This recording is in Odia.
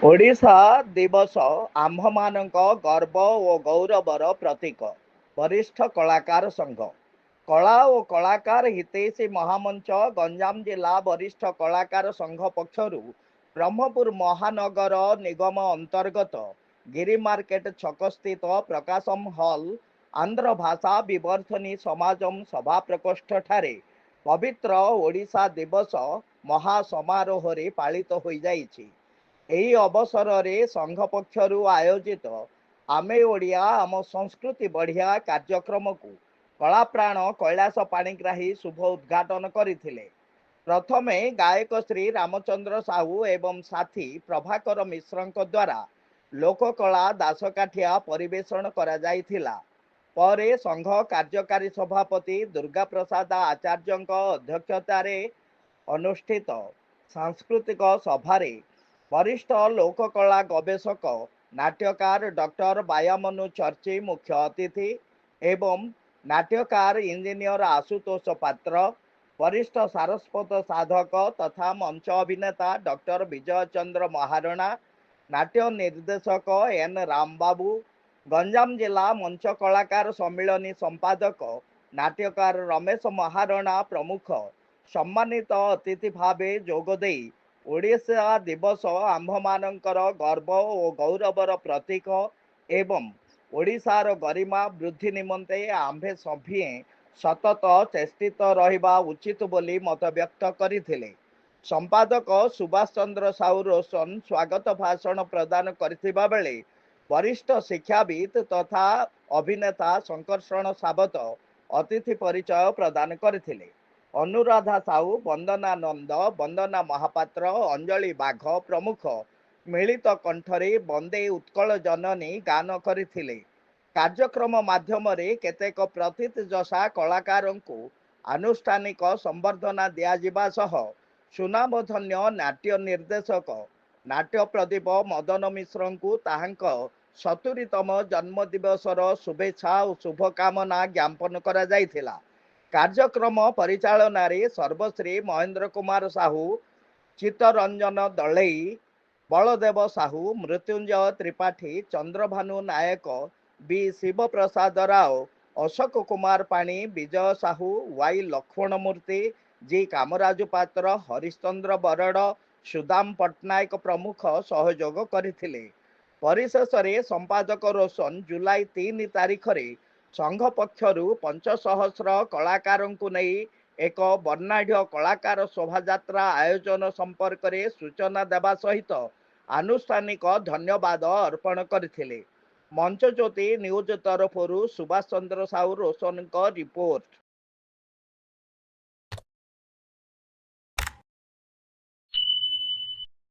ଓଡ଼ିଶା ଦିବସ ଆମ୍ଭମାନଙ୍କ ଗର୍ବ ଓ ଗୌରବର ପ୍ରତୀକ। ବରିଷ୍ଠ କଳାକାର ସଂଘ, କଳା ଓ କଳାକାର ହିତୈଷୀ ମହାମଞ୍ଚ ଗଞ୍ଜାମ ଜିଲ୍ଲା ବରିଷ୍ଠ କଳାକାର ସଂଘ ପକ୍ଷରୁ ବ୍ରହ୍ମପୁର ମହାନଗର ନିଗମ ଅନ୍ତର୍ଗତ ଗିରି ମାର୍କେଟ ଛକସ୍ଥିତ ପ୍ରକାଶମ ହଲ୍ ଆନ୍ଧ୍ର ଭାଷା ବିବର୍ଦ୍ଧନୀ ସମାଜମ ସଭା ପ୍ରକୋଷ୍ଠଠାରେ ପବିତ୍ର ଓଡ଼ିଶା ଦିବସ ମହା ସମାରୋହରେ ପାଳିତ ହୋଇଯାଇଛି। ଏହି ଅବସରରେ ସଂଘ ପକ୍ଷରୁ ଆୟୋଜିତ ଆମେ ଓଡ଼ିଆ ଆମ ସଂସ୍କୃତି ବଢ଼ିଆ କାର୍ଯ୍ୟକ୍ରମକୁ କଳାପ୍ରାଣ କୈଳାସ ପାଣିଗ୍ରାହୀ ଶୁଭ ଉଦ୍ଘାଟନ କରିଥିଲେ। ପ୍ରଥମେ ଗାୟକ ଶ୍ରୀ ରାମଚନ୍ଦ୍ର ସାହୁ ଏବଂ ସାଥୀ ପ୍ରଭାକର ମିଶ୍ରଙ୍କ ଦ୍ୱାରା ଲୋକକଳା ଦାସକାଠିଆ ପରିବେଷଣ କରାଯାଇଥିଲା। ପରେ ସଂଘ କାର୍ଯ୍ୟକାରୀ ସଭାପତି ଦୁର୍ଗା ପ୍ରସାଦ ଆଚାର୍ଯ୍ୟଙ୍କ ଅଧ୍ୟକ୍ଷତାରେ ଅନୁଷ୍ଠିତ ସାଂସ୍କୃତିକ ସଭାରେ ବରିଷ୍ଠ ଲୋକକଳା ଗବେଷକ ନାଟ୍ୟକାର ଡକ୍ଟର ବାୟାମନୁ ଚର୍ଚ୍ଚି ମୁଖ୍ୟ ଅତିଥି ଏବଂ ନାଟ୍ୟକାର ଇଞ୍ଜିନିୟର ଆଶୁତୋଷ ପାତ୍ର, ବରିଷ୍ଠ ସାରସ୍ୱତ ସାଧକ ତଥା ମଞ୍ଚ ଅଭିନେତା ଡକ୍ଟର ବିଜୟ ଚନ୍ଦ୍ର ମହାରଣା, ନାଟ୍ୟ ନିର୍ଦ୍ଦେଶକ ଏନ୍ ରାମବାବୁ, ଗଞ୍ଜାମ ଜିଲ୍ଲା ମଞ୍ଚ କଳାକାର ସମ୍ମିଳନୀ ସମ୍ପାଦକ ନାଟ୍ୟକାର ରମେଶ ମହାରଣା ପ୍ରମୁଖ ସମ୍ମାନିତ ଅତିଥି ଭାବେ ଯୋଗଦେଇ ଓଡ଼ିଶା ଦିବସ ଆମ୍ଭମାନଙ୍କର ଗର୍ବ ଓ ଗୌରବର ପ୍ରତୀକ ଏବଂ ଓଡ଼ିଶାର ଗରିମା ବୃଦ୍ଧି ନିମନ୍ତେ ଆମ୍ଭେ ସଭିଏଁ ସତତ ଚେଷ୍ଟିତ ରହିବା ଉଚିତ ବୋଲି ମତବ୍ୟକ୍ତ କରିଥିଲେ। ସମ୍ପାଦକ ସୁଭାଷ ଚନ୍ଦ୍ର ସାହୁ ରୋଶନ ସ୍ୱାଗତ ଭାଷଣ ପ୍ରଦାନ କରିଥିବା ବେଳେ ବରିଷ୍ଠ ଶିକ୍ଷାବିତ୍ ତଥା ଅଭିନେତା ଶଙ୍କର୍ଷଣ ସାବତ ଅତିଥି ପରିଚୟ ପ୍ରଦାନ କରିଥିଲେ। ଅନୁରାଧା ସାହୁ, ବନ୍ଦନା ନନ୍ଦ, ବନ୍ଦନା ମହାପାତ୍ର, ଅଞ୍ଜଳି ବାଘ ପ୍ରମୁଖ ମିଳିତ କଣ୍ଠରେ ବନ୍ଦେ ଉତ୍କଳ ଜନନୀ ଗାନ କରିଥିଲେ। କାର୍ଯ୍ୟକ୍ରମ ମାଧ୍ୟମରେ କେତେକ ପ୍ରଥିତଯଶା କଳାକାରଙ୍କୁ ଆନୁଷ୍ଠାନିକ ସମ୍ବର୍ଦ୍ଧନା ଦିଆଯିବା ସହ ସୁନାମଧନ୍ୟ ନାଟ୍ୟ ନିର୍ଦ୍ଦେଶକ ନାଟ୍ୟ ପ୍ରଦୀପ ମଦନ ମିଶ୍ରଙ୍କୁ ତାହାଙ୍କ 70ତମ ଜନ୍ମଦିବସର ଶୁଭେଚ୍ଛା ଓ ଶୁଭକାମନା ଜ୍ଞାପନ କରାଯାଇଥିଲା। କାର୍ଯ୍ୟକ୍ରମ ପରିଚାଳନାରେ ସର୍ବଶ୍ରୀ ମହେନ୍ଦ୍ର କୁମାର ସାହୁ, ଚିତ୍ତରଞ୍ଜନ ଦଳେଇ, ବଳଦେବ ସାହୁ, ମୃତ୍ୟୁଞ୍ଜୟ ତ୍ରିପାଠୀ, ଚନ୍ଦ୍ରଭାନୁ ନାୟକ, ବି ଶିବପ୍ରସାଦ ରାଓ, ଅଶୋକ କୁମାର ପାଣି, ବିଜୟ ସାହୁ, ୱାଇ ଲକ୍ଷ୍ମଣ ମୂର୍ତ୍ତି, ଜି କାମରାଜୁ ପାତ୍ର, ହରିଶ୍ଚନ୍ଦ୍ର ବରଡ଼, ସୁଦାମ ପଟ୍ଟନାୟକ ପ୍ରମୁଖ ସହଯୋଗ କରିଥିଲେ। ପରିଶେଷରେ ସମ୍ପାଦକ ରୋଶନ ଜୁଲାଇ 3 ତାରିଖରେ ସଂଘ ପକ୍ଷରୁ 500 କଳାକାରଙ୍କୁ ନେଇ ଏକ ବର୍ଣ୍ଣାଢ୍ୟ କଳାକାର ଶୋଭାଯାତ୍ରା ଆୟୋଜନ ସମ୍ପର୍କରେ ସୂଚନା ଦେବା ସହିତ ଆନୁଷ୍ଠାନିକ ଧନ୍ୟବାଦ ଅର୍ପଣ କରିଥିଲେ। ମଞ୍ଚଜ୍ୟୋତି ନ୍ୟୁଜ୍ ତରଫରୁ ସୁଭାଷ ଚନ୍ଦ୍ର ସାହୁ ରୋଶନଙ୍କ ରିପୋର୍ଟ।